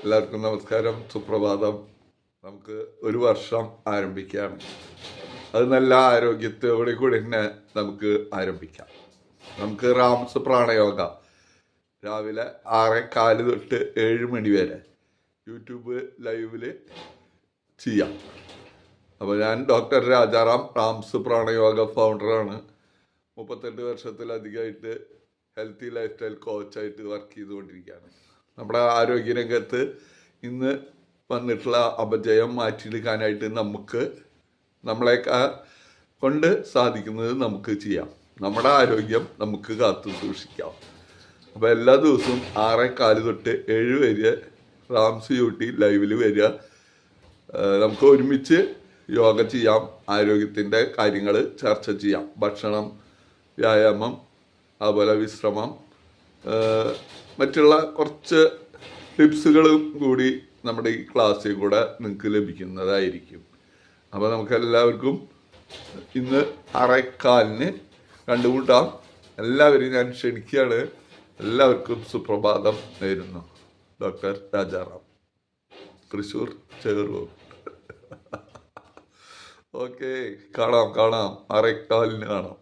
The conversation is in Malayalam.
എല്ലാവർക്കും നമസ്കാരം, സുപ്രഭാതം. നമുക്ക് ഒരു വർഷം ആരംഭിക്കുകയാണ്. അത് നല്ല ആരോഗ്യത്തോടെ കൂടി തന്നെ നമുക്ക് ആരംഭിക്കാം. നമുക്ക് റാംസ് പ്രാണയോഗ രാവിലെ 6:15 തൊട്ട് 7 മണി വരെ യൂട്യൂബ് ലൈവിൽ ചെയ്യാം. അപ്പോൾ ഞാൻ ഡോക്ടർ രാജാറാം, റാംസ് പ്രാണയോഗ ഫൗണ്ടറാണ്. 38 വർഷത്തിലധികമായിട്ട് ഹെൽത്തി ലൈഫ് സ്റ്റൈൽ കോച്ചായിട്ട് വർക്ക് ചെയ്തുകൊണ്ടിരിക്കുകയാണ്. നമ്മുടെ ആരോഗ്യരംഗത്ത് ഇന്ന് വന്നിട്ടുള്ള അപജയം മാറ്റിയെടുക്കാനായിട്ട് നമ്മളെ കൊണ്ട് സാധിക്കുന്നത് നമുക്ക് ചെയ്യാം. നമ്മുടെ ആരോഗ്യം നമുക്ക് കാത്തു സൂക്ഷിക്കാം. അപ്പോൾ എല്ലാ ദിവസവും 6:15 തൊട്ട് 7 വരെ റാംസ് യൂട്ടി ലൈവിൽ വരിക. നമുക്ക് ഒരുമിച്ച് യോഗ ചെയ്യാം, ആരോഗ്യത്തിൻ്റെ കാര്യങ്ങൾ ചർച്ച ചെയ്യാം. ഭക്ഷണം, വ്യായാമം, അതുപോലെ വിശ്രമം, മറ്റുള്ള കുറച്ച് ടിപ്സുകളും കൂടി നമ്മുടെ ഈ ക്ലാസ്സിൽ കൂടെ നിങ്ങൾക്ക് ലഭിക്കുന്നതായിരിക്കും. അപ്പോൾ നമുക്കെല്ലാവർക്കും ഇന്ന് 6:15 കണ്ടുമുട്ടാം. എല്ലാവരെയും ഞാൻ ക്ഷണിക്കുകയാണ്. എല്ലാവർക്കും സുപ്രഭാതം നേരുന്നു. ഡോക്ടർ രാജാറാം, തൃശ്ശൂർ ചേറൂർ. ഓക്കെ, കാണാം 6:15 കാണാം.